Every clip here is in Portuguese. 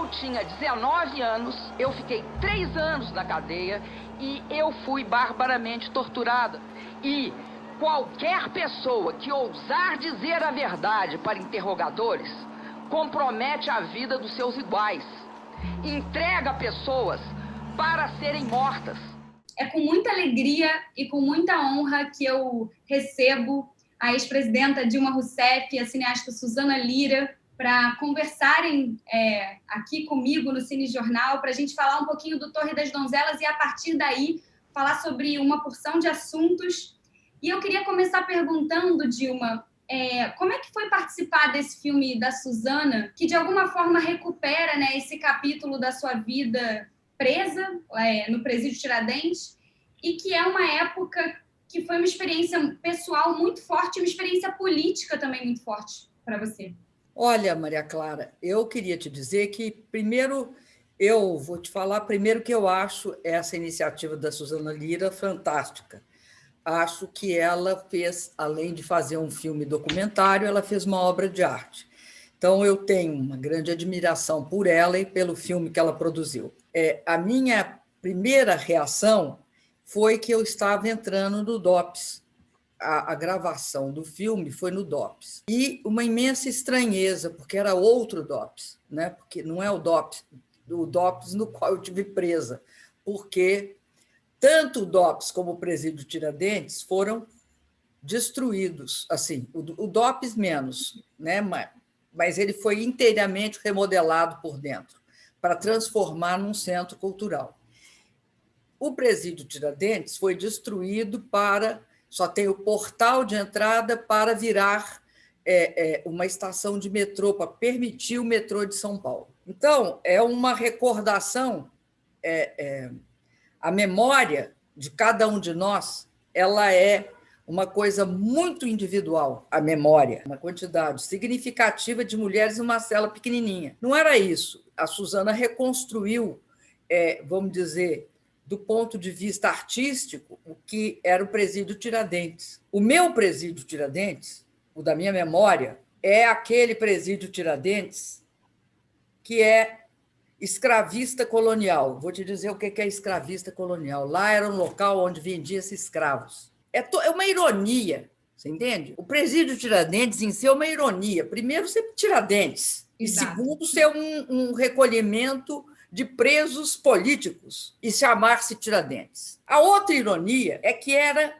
eu tinha 19 anos, eu fiquei 3 anos na cadeia e eu fui barbaramente torturada. E qualquer pessoa que ousar dizer a verdade para interrogadores compromete a vida dos seus iguais. Entrega pessoas para serem mortas. É com muita alegria e com muita honra que eu recebo a ex-presidenta Dilma Rousseff e a cineasta Suzana Lira para conversarem aqui comigo no Cine Jornal, para a gente falar um pouquinho do Torre das Donzelas e, a partir daí, falar sobre uma porção de assuntos. E eu queria começar perguntando, Dilma, como é que foi participar desse filme da Suzana, que de alguma forma recupera, né, esse capítulo da sua vida presa no Presídio Tiradentes, e que é uma época que foi uma experiência pessoal muito forte, uma experiência política também muito forte para você. Olha, Maria Clara, eu queria te dizer que, primeiro, eu vou te falar primeiro que eu acho essa iniciativa da Suzana Lira fantástica. Acho que ela fez, além de fazer um filme documentário, ela fez uma obra de arte. Então, eu tenho uma grande admiração por ela e pelo filme que ela produziu. A minha primeira reação foi que eu estava entrando no DOPS. A gravação do filme foi no DOPS. E uma imensa estranheza, porque era outro DOPS, né? Porque não é o DOPS no qual eu tive presa, porque tanto o DOPS como o Presídio Tiradentes foram destruídos. Assim, o DOPS menos, né? Mas ele foi inteiramente remodelado por dentro para transformar num centro cultural. O Presídio Tiradentes foi destruído só tem o portal de entrada para virar uma estação de metrô, para permitir o metrô de São Paulo. Então, é uma recordação, a memória de cada um de nós, ela é uma coisa muito individual, a memória, uma quantidade significativa de mulheres numa cela pequenininha. Não era isso. A Suzana reconstruiu, vamos dizer, do ponto de vista artístico, o que era o Presídio Tiradentes. O meu Presídio Tiradentes, o da minha memória, é aquele Presídio Tiradentes que é escravista colonial. Vou te dizer o que é escravista colonial. Lá era um local onde vendia-se escravos. É uma ironia, você entende? O Presídio Tiradentes em si é uma ironia. Primeiro, ser Tiradentes. Exato. E segundo, ser um recolhimento de presos políticos e chamar-se Tiradentes. A outra ironia é que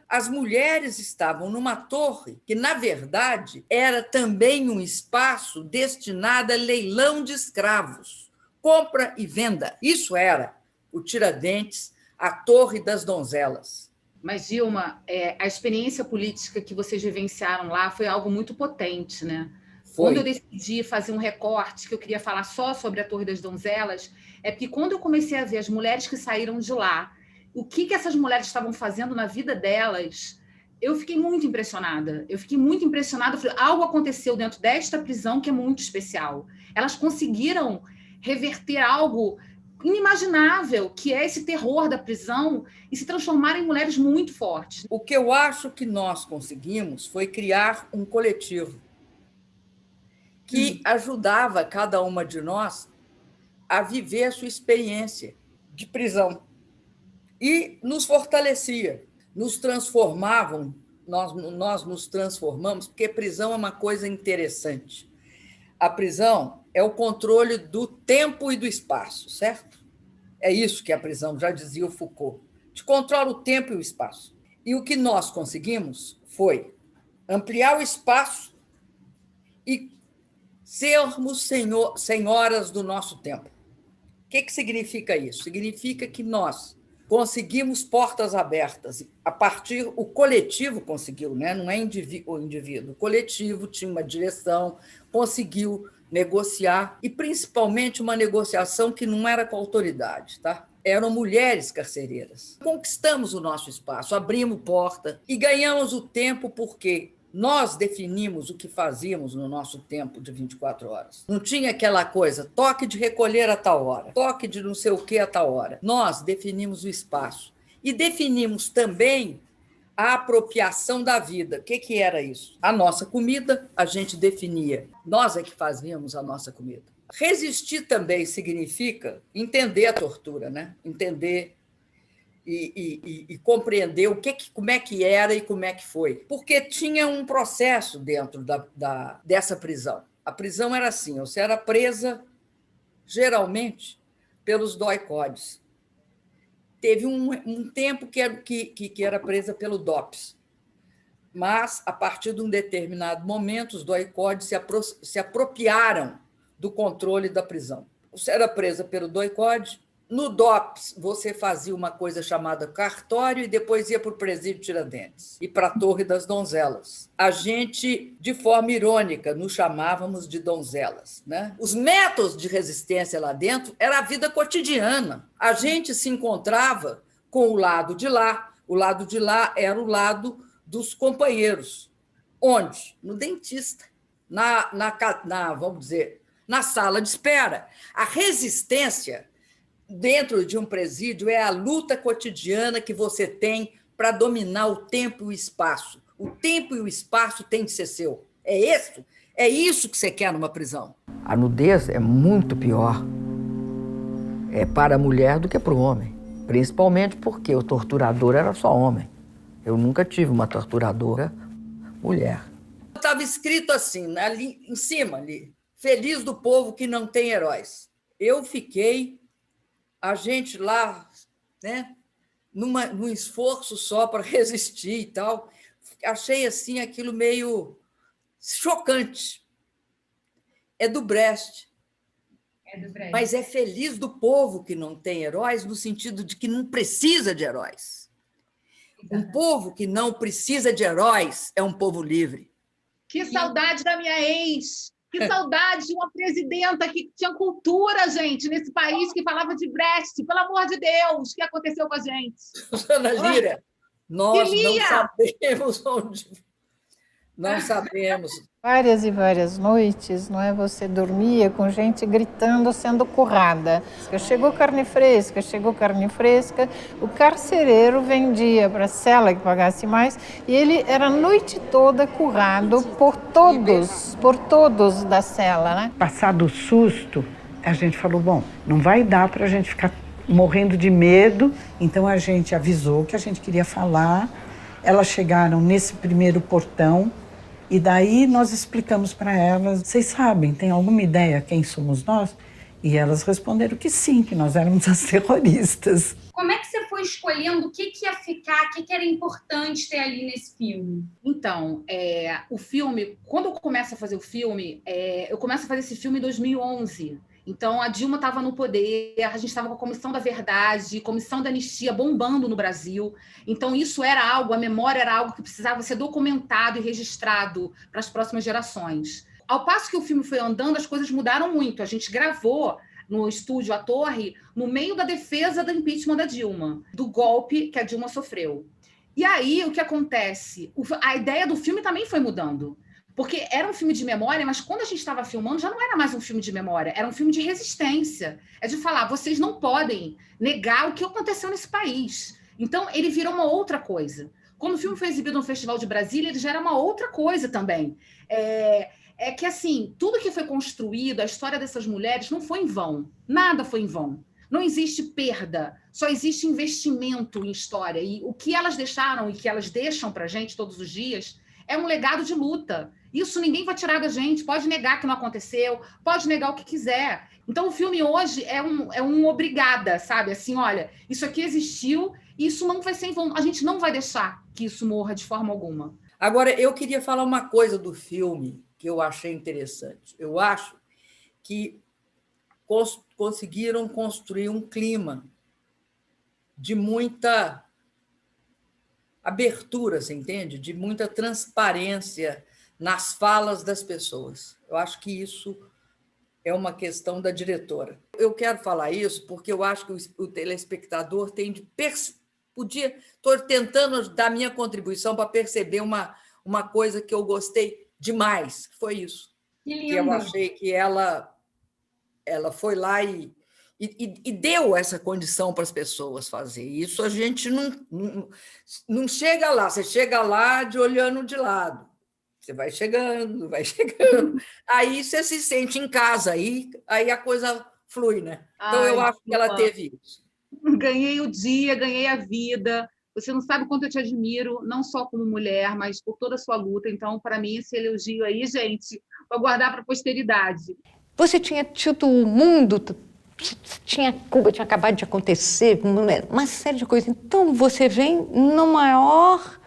as mulheres estavam numa torre que, na verdade, era também um espaço destinado a leilão de escravos, compra e venda. Isso era o Tiradentes, a Torre das Donzelas. Mas, Dilma, a experiência política que vocês vivenciaram lá foi algo muito potente, né? Quando eu decidi fazer um recorte, que eu queria falar só sobre a Torre das Donzelas, é porque quando eu comecei a ver as mulheres que saíram de lá, o que essas mulheres estavam fazendo na vida delas, eu fiquei muito impressionada. Falei, algo aconteceu dentro desta prisão que é muito especial. Elas conseguiram reverter algo inimaginável, que é esse terror da prisão, e se transformar em mulheres muito fortes. O que eu acho que nós conseguimos foi criar um coletivo que ajudava cada uma de nós a viver a sua experiência de prisão e nos fortalecia, nos transformavam, nós nos transformamos, porque prisão é uma coisa interessante. A prisão é o controle do tempo e do espaço, certo? É isso que é a prisão, já dizia o Foucault. Te controla o tempo e o espaço. E o que nós conseguimos foi ampliar o espaço e sermos senhoras do nosso tempo. O que significa isso? Significa que nós conseguimos portas abertas. O coletivo conseguiu, né? Não é o indivíduo. O coletivo tinha uma direção, conseguiu negociar, e principalmente uma negociação que não era com a autoridade, tá? Eram mulheres carcereiras. Conquistamos o nosso espaço, abrimos porta e ganhamos o tempo porque nós definimos o que fazíamos no nosso tempo de 24 horas. Não tinha aquela coisa, toque de recolher a tal hora, toque de não sei o que a tal hora. Nós definimos o espaço e definimos também a apropriação da vida. O que era isso? A nossa comida, a gente definia. Nós é que fazíamos a nossa comida. Resistir também significa entender a tortura, né? Entender e compreender como é que era e como é que foi. Porque tinha um processo dentro dessa prisão. A prisão era assim, você era presa, geralmente, pelos doicodes. Teve um tempo que era presa pelo DOPS, mas, a partir de um determinado momento, os doicodes se apropriaram do controle da prisão. Você era presa pelo doicode. No DOPS, você fazia uma coisa chamada cartório e depois ia para o presídio Tiradentes e para a Torre das Donzelas. A gente, de forma irônica, nos chamávamos de donzelas, né? Os métodos de resistência lá dentro era a vida cotidiana. A gente se encontrava com o lado de lá. O lado de lá era o lado dos companheiros. Onde? No dentista, vamos dizer, na sala de espera. A resistência dentro de um presídio é a luta cotidiana que você tem para dominar o tempo e o espaço. O tempo e o espaço têm de ser seu. É isso que você quer numa prisão. A nudez é muito pior para a mulher do que para o homem, principalmente porque o torturador era só homem. Eu nunca tive uma torturadora mulher. Estava escrito assim, ali em cima, ali, feliz do povo que não tem heróis. Eu fiquei, a gente lá, né, num esforço só para resistir e tal, achei assim aquilo meio chocante. É do Brecht. Mas é feliz do povo que não tem heróis, no sentido de que não precisa de heróis. Um povo que não precisa de heróis é um povo livre. Que saudade da minha ex! Que saudade de uma presidenta que tinha cultura, gente, nesse país, que falava de Brecht. Pelo amor de Deus, o que aconteceu com a gente? Susana Lira, nós não sabemos onde... Não sabemos. Várias e várias noites, não é? Você dormia com gente gritando, sendo currada. Chegou carne fresca, chegou carne fresca. O carcereiro vendia para a cela que pagasse mais e ele era a noite toda currado por todos da cela, né? Passado o susto, a gente falou, bom, não vai dar para a gente ficar morrendo de medo. Então a gente avisou que a gente queria falar. Elas chegaram nesse primeiro portão. E daí nós explicamos para elas, vocês sabem, tem alguma ideia quem somos nós? E elas responderam que sim, que nós éramos as terroristas. Como é que você foi escolhendo o que ia ficar, o que era importante ter ali nesse filme? Então, o filme, quando eu começo a fazer o filme, eu começo a fazer esse filme em 2011. Então, a Dilma estava no poder, a gente estava com a Comissão da Verdade, Comissão da Anistia bombando no Brasil. Então, isso era algo, a memória era algo que precisava ser documentado e registrado para as próximas gerações. Ao passo que o filme foi andando, as coisas mudaram muito. A gente gravou no estúdio A Torre, no meio da defesa do impeachment da Dilma, do golpe que a Dilma sofreu. E aí, o que acontece? A ideia do filme também foi mudando. Porque era um filme de memória, mas quando a gente estava filmando, já não era mais um filme de memória, era um filme de resistência. É de falar, vocês não podem negar o que aconteceu nesse país. Então, ele virou uma outra coisa. Quando o filme foi exibido no Festival de Brasília, ele já era uma outra coisa também. É que, assim, tudo que foi construído, a história dessas mulheres, não foi em vão. Nada foi em vão. Não existe perda, só existe investimento em história. E o que elas deixaram e que elas deixam para a gente todos os dias é um legado de luta. Isso ninguém vai tirar da gente, pode negar que não aconteceu, pode negar o que quiser. Então, o filme hoje é um obrigada, sabe? Assim, olha, isso aqui existiu e isso não vai ser em vão. A gente não vai deixar que isso morra de forma alguma. Agora, eu queria falar uma coisa do filme que eu achei interessante. Eu acho que conseguiram construir um clima de muita abertura, você entende? De muita transparência nas falas das pessoas. Eu acho que isso é uma questão da diretora. Eu quero falar isso porque eu acho que o telespectador tem de estou tentando dar minha contribuição para perceber uma coisa que eu gostei demais, que foi isso. Que lindo. Que eu achei que ela foi lá e deu essa condição para as pessoas fazer. Isso a gente não chega lá, você chega lá olhando de lado. Você vai chegando, vai chegando. Aí você se sente em casa, aí a coisa flui, né? Então, eu acho que ela teve isso. Ganhei o dia, ganhei a vida. Você não sabe o quanto eu te admiro, não só como mulher, mas por toda a sua luta. Então, para mim, esse elogio aí, gente, vou guardar para a posteridade. Você tinha tido o mundo, Cuba tinha acabado de acontecer, uma série de coisas. Então, você vem no maior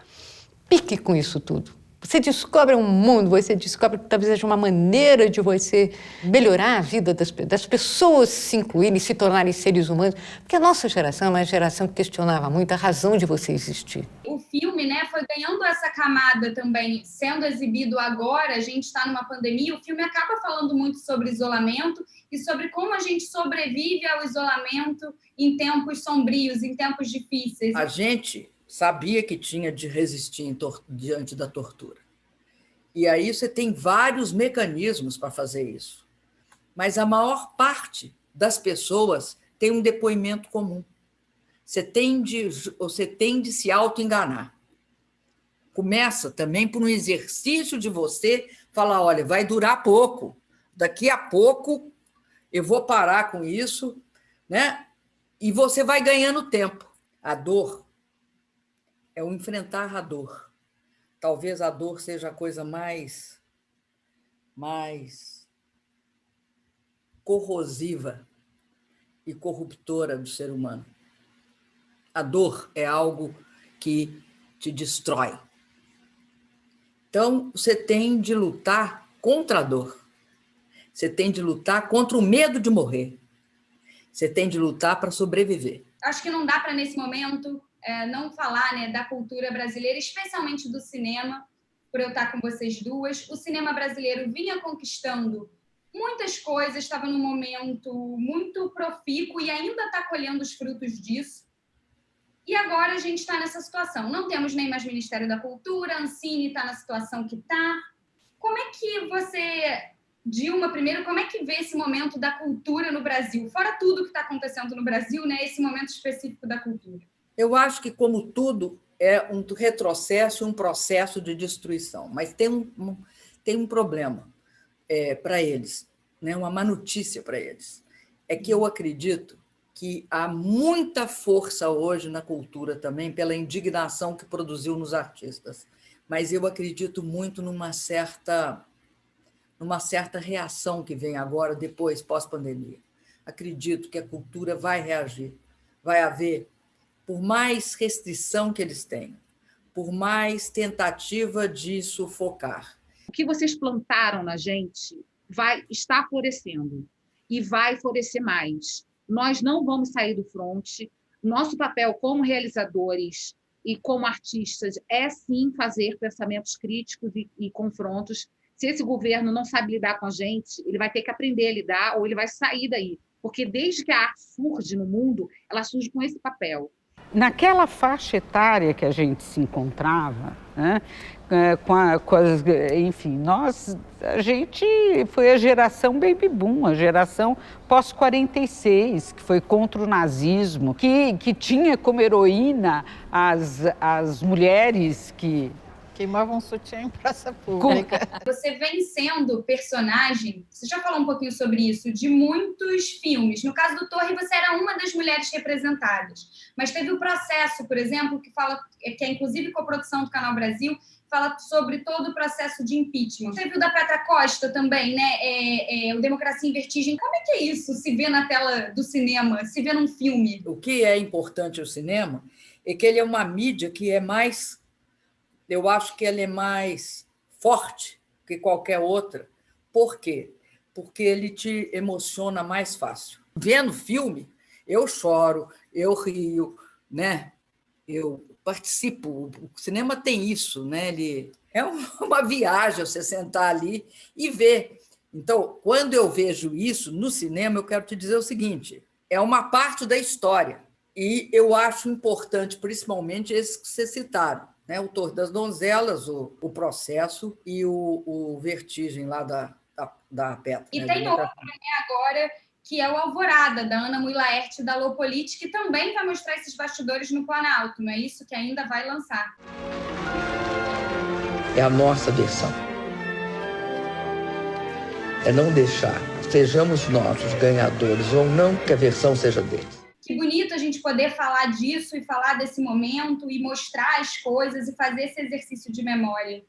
pique com isso tudo. Você descobre um mundo, você descobre que talvez seja uma maneira de você melhorar a vida das pessoas, se incluírem, se tornarem seres humanos. Porque a nossa geração é uma geração que questionava muito a razão de você existir. O filme, né, foi ganhando essa camada também, sendo exibido agora, a gente está numa pandemia, o filme acaba falando muito sobre isolamento e sobre como a gente sobrevive ao isolamento em tempos sombrios, em tempos difíceis. A gente sabia que tinha de resistir diante da tortura. E aí você tem vários mecanismos para fazer isso. Mas a maior parte das pessoas tem um depoimento comum. Você tem de se auto-enganar. Começa também por um exercício de você falar, olha, vai durar pouco. Daqui a pouco eu vou parar com isso, né? E você vai ganhando tempo. A dor é o enfrentar a dor. Talvez a dor seja a coisa mais corrosiva e corruptora do ser humano. A dor é algo que te destrói. Então, você tem de lutar contra a dor. Você tem de lutar contra o medo de morrer. Você tem de lutar para sobreviver. Acho que não dá para, nesse momento, não falar, né, da cultura brasileira, especialmente do cinema, por eu estar com vocês duas. O cinema brasileiro vinha conquistando muitas coisas, estava num momento muito profícuo e ainda está colhendo os frutos disso. E agora a gente está nessa situação. Não temos nem mais Ministério da Cultura, a Ancine está na situação que está. Como é que você, Dilma, primeiro, como é que vê esse momento da cultura no Brasil? Fora tudo que está acontecendo no Brasil, né, esse momento específico da cultura. Eu acho que, como tudo, é um retrocesso, um processo de destruição. Mas tem um problema para eles, né? Uma má notícia para eles. É que eu acredito que há muita força hoje na cultura também, pela indignação que produziu nos artistas. Mas eu acredito muito numa certa reação que vem agora, depois, pós-pandemia. Acredito que a cultura vai reagir. Vai haver, por mais restrição que eles tenham, por mais tentativa de sufocar. O que vocês plantaram na gente está florescendo e vai florescer mais. Nós não vamos sair do fronte. Nosso papel como realizadores e como artistas é, sim, fazer pensamentos críticos e confrontos. Se esse governo não sabe lidar com a gente, ele vai ter que aprender a lidar ou ele vai sair daí. Porque desde que a arte surge no mundo, ela surge com esse papel. Naquela faixa etária que a gente se encontrava, né, enfim, a gente foi a geração baby boom, a geração pós-46, que foi contra o nazismo, que tinha como heroína as mulheres que queimavam sutiã em praça pública. Você vem sendo personagem, você já falou um pouquinho sobre isso, de muitos filmes. No caso do Torre, você era uma das mulheres representadas. Mas teve o Processo, por exemplo, que é inclusive coprodução do Canal Brasil, fala sobre todo o processo de impeachment. Teve o da Petra Costa também, né? O Democracia em Vertigem. Como é que é isso, se vê na tela do cinema, se vê num filme? O que é importante ao cinema é que ele é uma mídia que é mais... Eu acho que ela é mais forte que qualquer outra. Por quê? Porque ele te emociona mais fácil. Vendo filme, eu choro, eu rio, né? Eu participo. O cinema tem isso, né? Ele é uma viagem você sentar ali e ver. Então, quando eu vejo isso no cinema, eu quero te dizer o seguinte: é uma parte da história. E eu acho importante, principalmente, esses que vocês citaram, né? O Torre das Donzelas, o Processo e o Vertigem lá da Petra. E tem outra, né, agora, que é o Alvorada, da Ana Mui Laerte e da Lopoliti, que também vai mostrar esses bastidores no Planalto, não é isso? Que ainda vai lançar. É a nossa versão. é não deixar, sejamos nós os ganhadores ou não, que a versão seja deles. Que bonito a gente poder falar disso e falar desse momento e mostrar as coisas e fazer esse exercício de memória.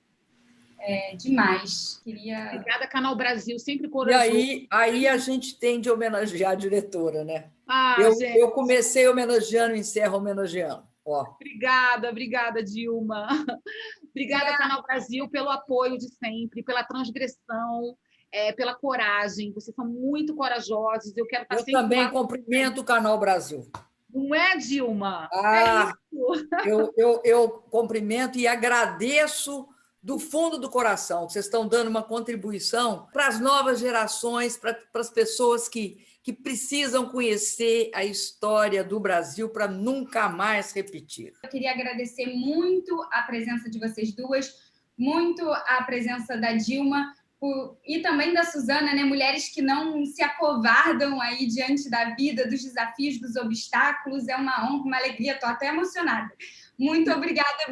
É demais. Obrigada, Canal Brasil, sempre E corajoso. aí a gente tem de homenagear a diretora, né? Ah, gente. Eu comecei homenageando e encerro homenageando. Ó. Obrigada, Dilma. Obrigada, Canal Brasil, pelo apoio de sempre, pela transgressão, pela coragem. Vocês são muito corajosos. Eu quero estar sempre também cumprimento o Canal Brasil. Não é, Dilma? Ah, é isso. Eu cumprimento e agradeço do fundo do coração. Vocês estão dando uma contribuição para as novas gerações, para as pessoas que precisam conhecer a história do Brasil para nunca mais repetir. Eu queria agradecer muito a presença de vocês duas, muito a presença da Dilma e também da Suzana, né? Mulheres que não se acovardam aí diante da vida, dos desafios, dos obstáculos. É uma honra, uma alegria, estou até emocionada. Muito obrigada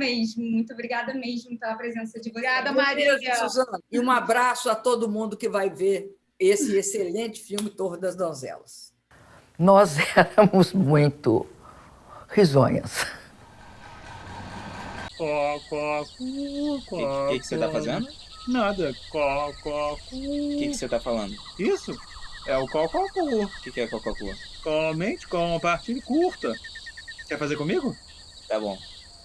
mesmo pela presença de vocês. Obrigada, Maria. Suzana. E um abraço a todo mundo que vai ver esse excelente filme Torre das Donzelas. Nós éramos muito risonhas. O que você está fazendo? Nada. O que você está falando? Isso é o cococu. O que é cococu? Comente com partilha curta. Quer fazer comigo? Tá bom.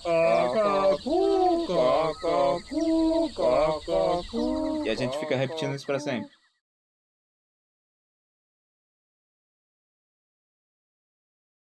Cococu, cococu, cococu. E a gente fica repetindo isso para sempre.